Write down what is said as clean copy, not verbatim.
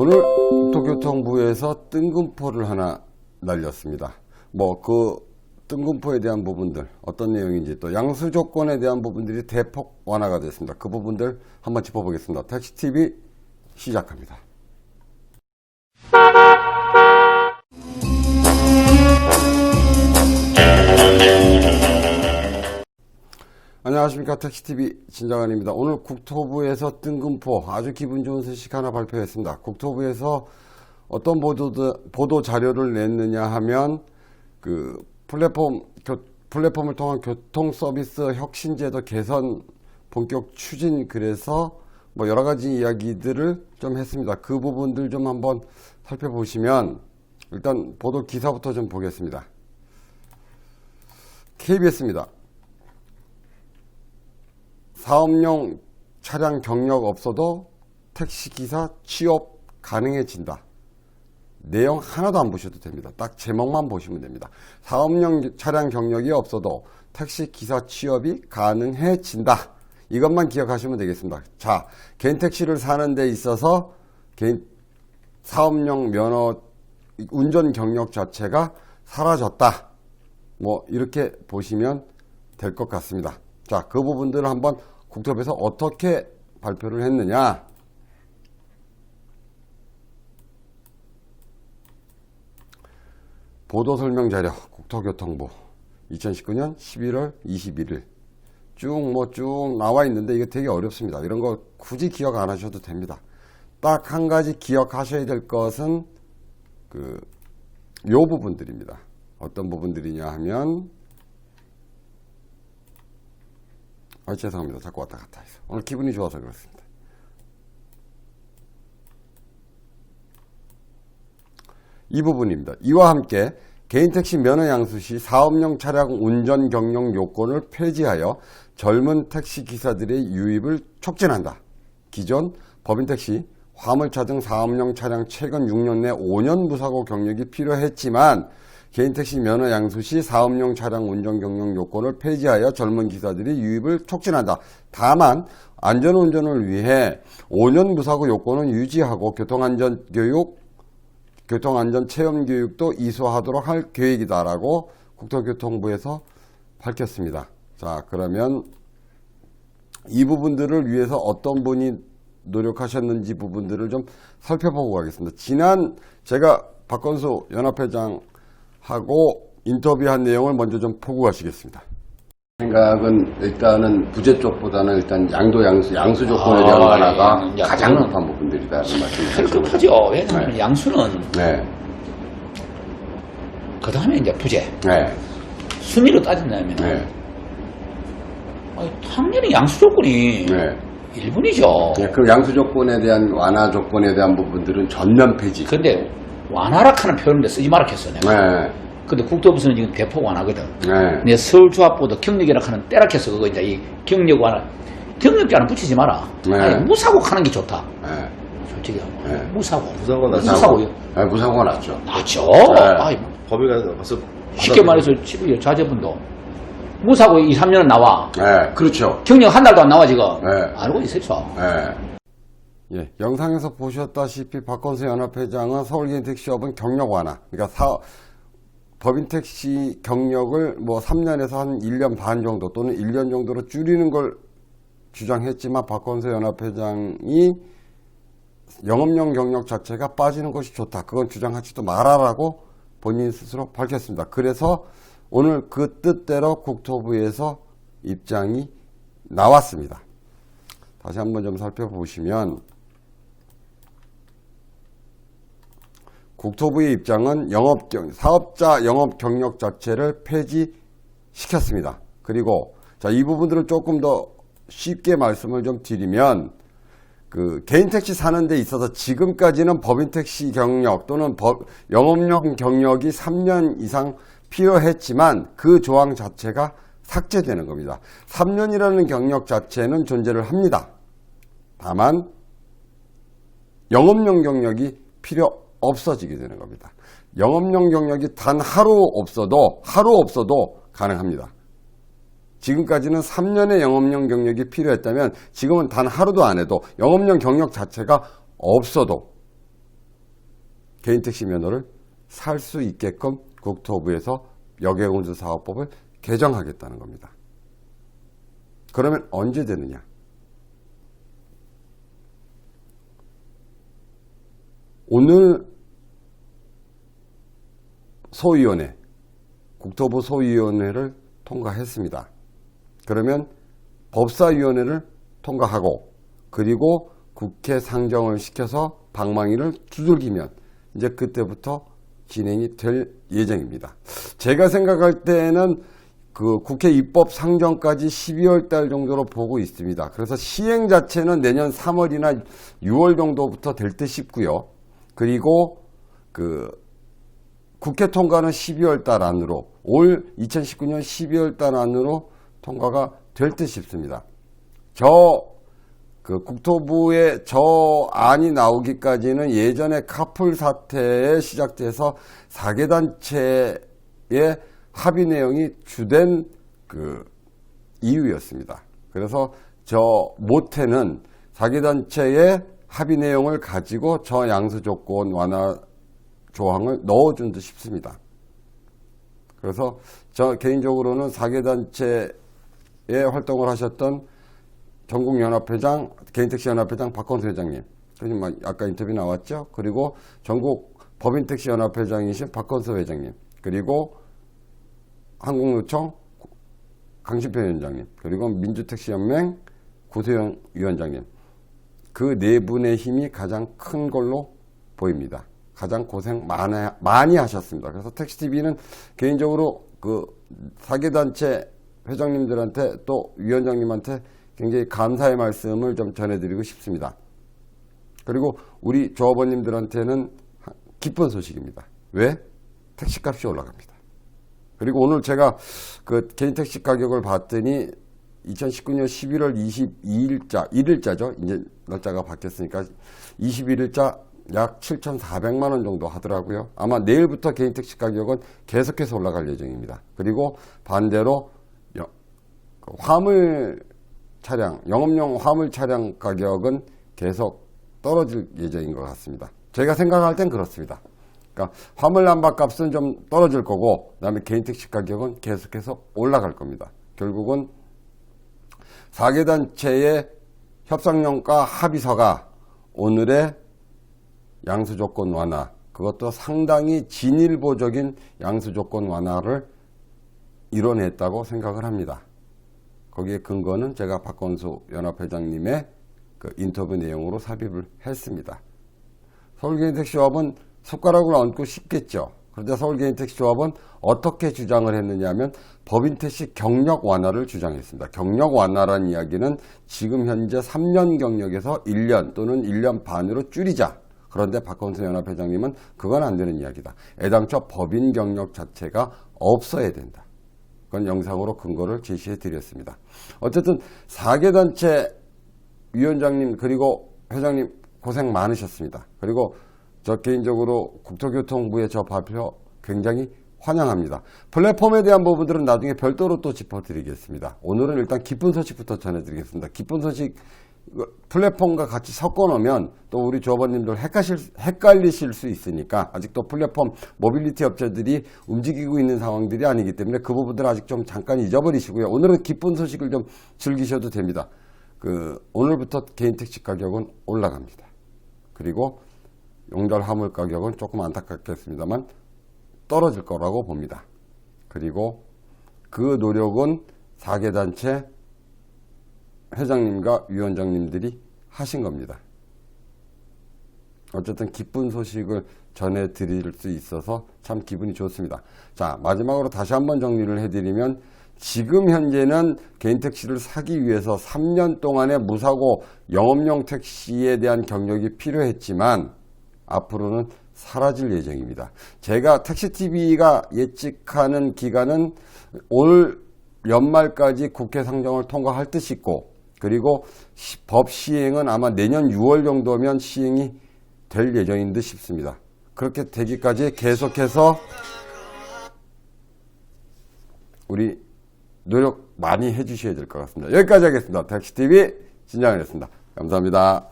오늘 국토교통부에서 뜬금포를 하나 날렸습니다. 그 뜬금포에 대한 부분들 어떤 내용인지 또 양수 조건에 대한 부분들이 대폭 완화가 됐습니다. 그 부분들 한번 짚어보겠습니다. 택시TV 시작합니다. 안녕하십니까. 택시TV 진장환입니다. 오늘 국토부에서 뜬금포 아주 기분 좋은 소식 하나 발표했습니다. 국토부에서 어떤 보도 자료를 냈느냐 하면 그 플랫폼을 통한 교통 서비스 혁신제도 개선 본격 추진, 그래서 여러 가지 이야기들을 좀 했습니다. 그 부분들 좀 한번 살펴보시면, 일단 보도 기사부터 좀 보겠습니다. KBS입니다. 사업용 차량 경력 없어도 택시기사 취업 가능해진다. 내용 하나도 안 보셔도 됩니다. 딱 제목만 보시면 됩니다. 사업용 차량 경력이 없어도 택시기사 취업이 가능해진다. 이것만 기억하시면 되겠습니다. 자, 개인 택시를 사는 데 있어서 개인 사업용 면허 운전 경력 자체가 사라졌다. 이렇게 보시면 될 것 같습니다. 자, 그 부분들을 한번 국토부에서 어떻게 발표를 했느냐. 보도설명자료 국토교통부 2019년 11월 21일 쭉 나와 있는데 이게 되게 어렵습니다. 이런 거 굳이 기억 안 하셔도 됩니다. 딱 한 가지 기억하셔야 될 것은 요 부분들입니다. 어떤 부분들이냐 하면, 죄송합니다. 자꾸 왔다 갔다 해서. 오늘 기분이 좋아서 그렇습니다. 이 부분입니다. 이와 함께 개인택시 면허 양수 시 사업용 차량 운전 경력 요건을 폐지하여 젊은 택시기사들의 유입을 촉진한다. 기존 법인택시, 화물차 등 사업용 차량 최근 6년 내 5년 무사고 경력이 필요했지만 개인택시 면허 양수 시 사업용 차량 운전 경력 요건을 폐지하여 젊은 기사들이 유입을 촉진한다. 다만 안전운전을 위해 5년 무사고 요건은 유지하고 교통안전 체험 교육도 이수하도록 할 계획이다라고 국토교통부에서 밝혔습니다. 자, 그러면 이 부분들을 위해서 어떤 분이 노력하셨는지 부분들을 좀 살펴보고 가겠습니다. 지난 제가 박건수 연합회장하고 인터뷰한 내용을 먼저 좀 보고 가시겠습니다. 생각은 일단은 부재 쪽보다는 일단 양수 조건에 대한 완화가 가장 급한 부분들이다라는 말씀이시죠. 급하죠. 왜냐하면 네. 양수는 그 다음에 이제 부재. 순위로 따진다면 당연히 양수 조건이 1분이죠. 그 양수 조건에 대한 완화 조건에 대한 부분들은 전면 폐지. 근데 완화락하는 표현을 쓰지 말라 했어 내가. 근데 국토부에서는 지금 대폭 완화거든. 내 서울조합보다 경력이라 하는 때락해서 그거 이제 이 경력 완화, 경력자 하나 붙이지 마라. 아니, 무사고 하는 게 좋다. 솔직히 무사고. 무사고가 낫죠. 낫죠. 법에 가서 쉽게 말해서 자제분도 무사고 2, 3년은 나와. 그렇죠. 경력 한 달도 안 나와 지금. 알고 있었죠. 영상에서 보셨다시피 박건수 연합회장은 서울개인택시업은 경력 완화, 그러니까 법인택시 경력을 3년에서 한 1년 반 정도 또는 1년 정도로 줄이는 걸 주장했지만, 박건수 연합회장이 영업용 경력 자체가 빠지는 것이 좋다, 그건 주장하지도 말아라고 본인 스스로 밝혔습니다. 그래서 오늘 그 뜻대로 국토부에서 입장이 나왔습니다. 다시 한번 좀 살펴보시면, 국토부의 입장은 사업자 영업 경력 자체를 폐지시켰습니다. 그리고 이 부분들을 조금 더 쉽게 말씀을 좀 드리면, 개인택시 사는 데 있어서 지금까지는 법인택시 경력 또는 영업용 경력이 3년 이상 필요했지만 그 조항 자체가 삭제되는 겁니다. 3년이라는 경력 자체는 존재를 합니다. 다만 영업용 경력이 필요 없어지게 되는 겁니다. 영업용 경력이 단 하루 없어도 가능합니다. 지금까지는 3년의 영업용 경력이 필요했다면 지금은 단 하루도 안 해도 영업용 경력 자체가 없어도 개인택시 면허를 살 수 있게끔 국토부에서 여객운수사업법을 개정하겠다는 겁니다. 그러면 언제 되느냐? 오늘 소위원회, 국토부 소위원회를 통과했습니다. 그러면 법사위원회를 통과하고 그리고 국회 상정을 시켜서 방망이를 두들기면 이제 그때부터 진행이 될 예정입니다. 제가 생각할 때는 그 국회 입법 상정까지 12월 달 정도로 보고 있습니다. 그래서 시행 자체는 내년 3월이나 6월 정도부터 될 듯 싶고요. 그리고 그 국회 통과는 12월 달 안으로, 올 2019년 12월 달 안으로 통과가 될 듯 싶습니다. 그 국토부의 저 안이 나오기까지는 예전에 카풀 사태에 시작돼서 4개 단체의 합의 내용이 주된 그 이유였습니다. 그래서 저 모태는 4개 단체의 합의 내용을 가지고 저 양수 조건 완화 조항을 넣어준 듯 싶습니다. 그래서 저 개인적으로는 4개 단체의 활동을 하셨던 전국연합회장, 개인택시연합회장 박건수 회장님, 아까 인터뷰 나왔죠? 그리고 전국 법인택시연합회장이신 박건수 회장님, 그리고 한국노총 강신표 위원장님, 그리고 민주택시연맹 구세영 위원장님, 그 네 분의 힘이 가장 큰 걸로 보입니다. 가장 고생 많이 하셨습니다. 그래서 택시TV는 개인적으로 그 4개 단체 회장님들한테 또 위원장님한테 굉장히 감사의 말씀을 좀 전해드리고 싶습니다. 그리고 우리 조합원님들한테는 기쁜 소식입니다. 왜? 택시값이 올라갑니다. 그리고 오늘 제가 그 개인 택시 가격을 봤더니 2019년 11월 22일자, 1일자죠. 이제 날짜가 바뀌었으니까 21일자 약 7,400만 원 정도 하더라고요. 아마 내일부터 개인 택시 가격은 계속해서 올라갈 예정입니다. 그리고 반대로 화물 차량, 영업용 화물 차량 가격은 계속 떨어질 예정인 것 같습니다. 제가 생각할 땐 그렇습니다. 그러니까 화물 난방값은 좀 떨어질 거고, 그 다음에 개인 택시 가격은 계속해서 올라갈 겁니다. 결국은 4개 단체의 협상용가 합의서가 오늘의 양수조건 완화, 그것도 상당히 진일보적인 양수조건 완화를 이뤄냈다고 생각을 합니다. 거기에 근거는 제가 박건수 연합회장님의 그 인터뷰 내용으로 삽입을 했습니다. 서울개인택시조합은 손가락을 얹고 싶겠죠. 그런데 서울개인택시조합은 어떻게 주장을 했느냐 하면 법인택시 경력 완화를 주장했습니다. 경력 완화라는 이야기는 지금 현재 3년 경력에서 1년 또는 1년 반으로 줄이자. 그런데 박건수 연합회장님은 그건 안 되는 이야기다. 애당초 법인 경력 자체가 없어야 된다. 그건 영상으로 근거를 제시해 드렸습니다. 어쨌든 4개 단체 위원장님 그리고 회장님 고생 많으셨습니다. 그리고 저 개인적으로 국토교통부의 저 발표 굉장히 환영합니다. 플랫폼에 대한 부분들은 나중에 별도로 또 짚어드리겠습니다. 오늘은 일단 기쁜 소식부터 전해드리겠습니다. 기쁜 소식, 플랫폼과 같이 섞어놓으면 또 우리 조합원님들 헷갈리실 수 있으니까, 아직도 플랫폼 모빌리티 업체들이 움직이고 있는 상황들이 아니기 때문에 그 부분들 아직 좀 잠깐 잊어버리시고요. 오늘은 기쁜 소식을 좀 즐기셔도 됩니다. 오늘부터 개인 택시 가격은 올라갑니다. 그리고 용달 화물 가격은 조금 안타깝겠습니다만 떨어질 거라고 봅니다. 그리고 그 노력은 4개 단체 회장님과 위원장님들이 하신 겁니다. 어쨌든 기쁜 소식을 전해드릴 수 있어서 참 기분이 좋습니다. 자, 마지막으로 다시 한번 정리를 해드리면, 지금 현재는 개인 택시를 사기 위해서 3년 동안의 무사고 영업용 택시에 대한 경력이 필요했지만 앞으로는 사라질 예정입니다. 제가 택시TV가 예측하는 기간은 올 연말까지 국회 상정을 통과할 듯 있고, 그리고 법 시행은 아마 내년 6월 정도면 시행이 될 예정인 듯 싶습니다. 그렇게 되기까지 계속해서 우리 노력 많이 해주셔야 될 것 같습니다. 여기까지 하겠습니다. 택시TV 진장을 했습니다. 감사합니다.